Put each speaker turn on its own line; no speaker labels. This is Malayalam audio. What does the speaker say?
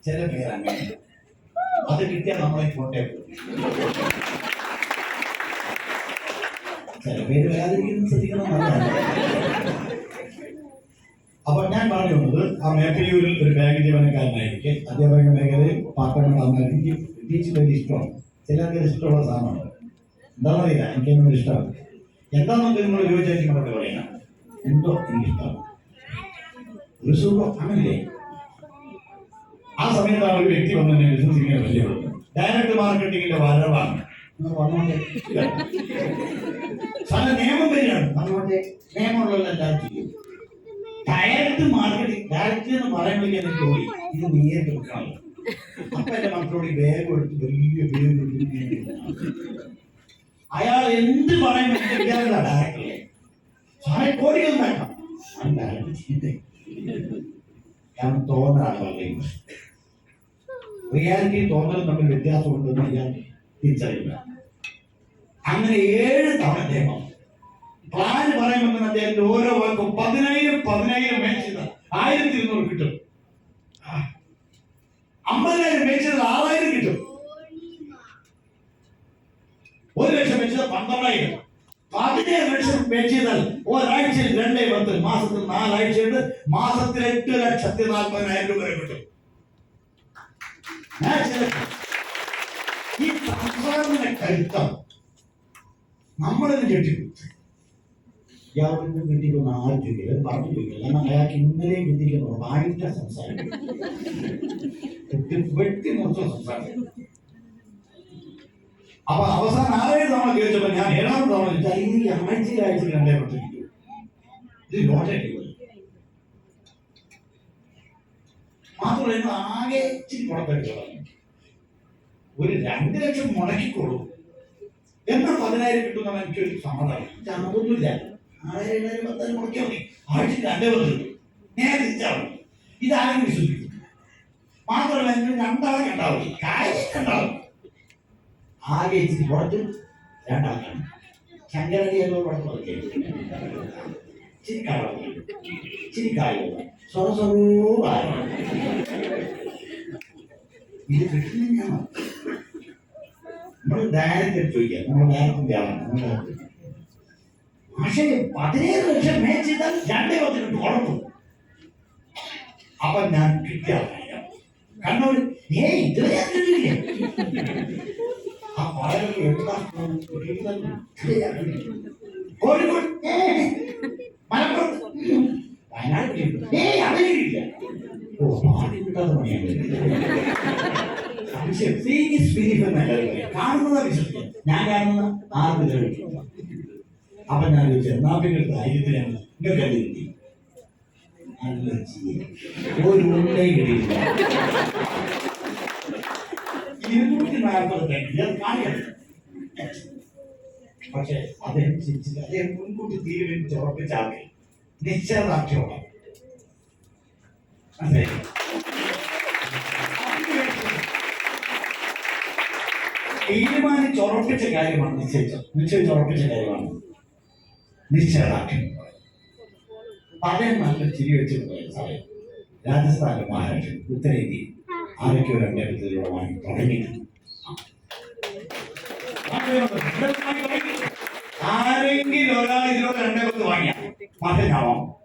ചില പേര് അങ്ങനെ. അത് കിട്ടിയാൽ നമ്മളെ കോട്ടയം പോകും. ചില പേര് വരാതിരിക്കുന്നത് ശ്രദ്ധിക്കണം. അപ്പൊ ഞാൻ പറഞ്ഞു വന്നത്, ആ മേഖലയൂരിൽ ഒരു ബാങ്ക് ജീവനക്കാരനായിരിക്കെ അധ്യാപക മേഖലയിൽ പാർട്ടി എനിക്ക് വലിയ ഇഷ്ടമാണ്. ചിലർക്ക് ഇഷ്ടമുള്ള സാധനമാണ്. എന്താണെന്ന് അറിയില്ല, എനിക്കൊന്നും ഇഷ്ടമാണ്. എന്താണെന്നൊക്കെ നിങ്ങൾ ചോദിച്ചാൽ മറുപടി പറയാം. എന്തോ എനിക്കിഷ്ടമാണ്, ഒരു സുഖം അങ്ങനല്ലേ. ആ സമയത്താണ് ഒരു വ്യക്തി വന്നെ ബിസിനസ് ഇങ്ങനെ പരിചയപ്പെടുന്നത്. ഡയറക്ട് മാർക്കറ്റിങ്ങിന്റെ വരവാണ്. സാധനം നിയമം വരികയാണ്. വന്നോട്ടെ, നിയമമുള്ള എല്ലാവരും ചെയ്യും. ഡയറക്ട് മാർക്കറ്റിംഗ്, ഡയറക്റ്റ് എന്ന് പറയുമ്പോഴേക്കും എനിക്ക് തോന്നി ഇത് നേരിട്ട് വെക്കാമല്ലോ. അപ്പൊ എന്റെ മക്കളോട് ഈ ബാഗ് എടുത്ത് വലിയ ബാഗ് അയാൾ എന്ത് പറയുമ്പോൾ ഡയറക്ടല്ലേ സാറെ കോടികൾ ഉണ്ടാക്കാം. ഡയറക്ട് ചെയ്തേ കാരണം തോന്നലാണ് പറയുന്നത്. റിയാലിറ്റി തോന്നലും തമ്മിൽ വ്യത്യാസമുണ്ടെന്ന് ഞാൻ തിരിച്ചറിയില്ല. അങ്ങനെ 7 തവണ അദ്ദേഹം പ്ലാൻ പറയുമ്പോൾ അദ്ദേഹത്തിന്റെ ഓരോ വാക്കും 10,000 മേടിച്ചത് 1,200 കിട്ടും, 50,000 മേടിച്ചത് 6,000 കിട്ടും, 1,00,000 മേടിച്ചത് 12,000, 17,000 മേടിച്ചതാൽ ഒരാഴ്ചയിൽ 2,10, മാസത്തിൽ 4 ആഴ്ചയുണ്ട്, മാസത്തിൽ 8,40,000 രൂപ കിട്ടും. ഈ സംസാരത്തിന്റെ കരുത്തം നമ്മളിത് കെട്ടിക്കൊടുത്തു. ഇയാൾക്ക് കിട്ടിക്കൊന്ന് ആരും ചോദിക്കില്ല, പറഞ്ഞു ചോദിക്കില്ല. കാരണം അയാൾക്ക് ഇന്നലെയും കിട്ടിക്കുന്നു ആയിട്ട് സംസാരിക്കും, വെട്ടി മുറിച്ച സംസാരിക്കും. അപ്പൊ അവസാനം 6-7 തവണ ചോദിച്ചപ്പോ ഞാൻ 7ാമത്തെ തവണ ചോദിച്ചാൽ ഈ ആഴ്ചയിൽ 2,10 കിട്ടും. ഇത് ലോട്ടറി മാത്രമല്ല, ആകെ ഇച്ചിരി പുറത്തേക്ക് ഒരു 2 ലക്ഷം മുടക്കിക്കൊള്ളൂ എന്നാൽ 10,000 കിട്ടുന്ന എനിക്കൊരു സമ്മതമാണ്. അതൊന്നുമില്ല. 6,000 10,000 മുടക്കിയാൽ മതി, ആഴ്ച 2,10 കിട്ടും. നേരെ തിരിച്ചാവും. ഇതാരും വിശ്വസിക്കും. മാത്രമല്ല നിങ്ങൾ 2 ആളെ കണ്ടാവും, കാര്യം കണ്ടാവും. ആകെ ഇച്ചിരി പുറത്ത് 2 ആൾക്കാണ്. ശങ്കരടിയോ പുറത്ത് നോക്കിയ ഇച്ചിരി കാലം, ഇച്ചിരി കാലം ഇത് കിട്ടുന്നതാണ്. നമ്മൾ ഡയറക്റ്റ് ചോദിക്കാം, നമ്മൾ ഡയറക്റ്റ് ആവാം. പക്ഷേ 17 ലക്ഷം മേച്ച് ചെയ്താൽ 2,10 കിട്ടും ഉറപ്പും. അപ്പൊ ഞാൻ കിട്ടിയ കണ്ണൂർ ഇതുവരെ ആ പാടകൾ കോഴിക്കോട്, മലപ്പുറത്ത്, വയനാട് അവരില്ല. ഓ പാടി കിട്ടാതെ പണിയാണ്. കാണുന്നതാ വിശ്വസിക്കാം. ഞാൻ കാണുന്ന ആർക്കും കഴിക്കും. അപ്പൊ ഞാൻ ചോദിച്ചു എന്നാ പിന്നെ ധൈര്യത്തിലാണ് നിങ്ങൾക്ക് അത് കിട്ടി. ഒരു ഉണ്ടയും കിട്ടിയില്ല. 240 കാണിയാണ്. പക്ഷെ അദ്ദേഹം ചിരിച്ചില്ല. അദ്ദേഹം മുൻകൂട്ടി തീരുമാനിച്ച് ഉറപ്പിച്ച ആൾക്ക് നിശ്ചയദാർഢ്യമാണ്. അതെ, തീരുമാനിച്ചുറപ്പിച്ച കാര്യമാണ്. നിശ്ചയിച്ചുറപ്പിച്ച കാര്യമാണ് നിശ്ചയദാർഢ്യം. അദ്ദേഹം നല്ല ചിരി വെച്ചിട്ട് പോയ സമയം രാജസ്ഥാനിലും മഹാരാഷ്ട്ര ഉത്തരേന്ത്യയിൽ ആരൊക്കെയോ 2,10 വാങ്ങി തുടങ്ങിയിട്ടുണ്ട്. ആരെങ്കിലും ഒരാൾ ഇതിലൂടെ 2,10 വാങ്ങിയാൽ മാറ്റം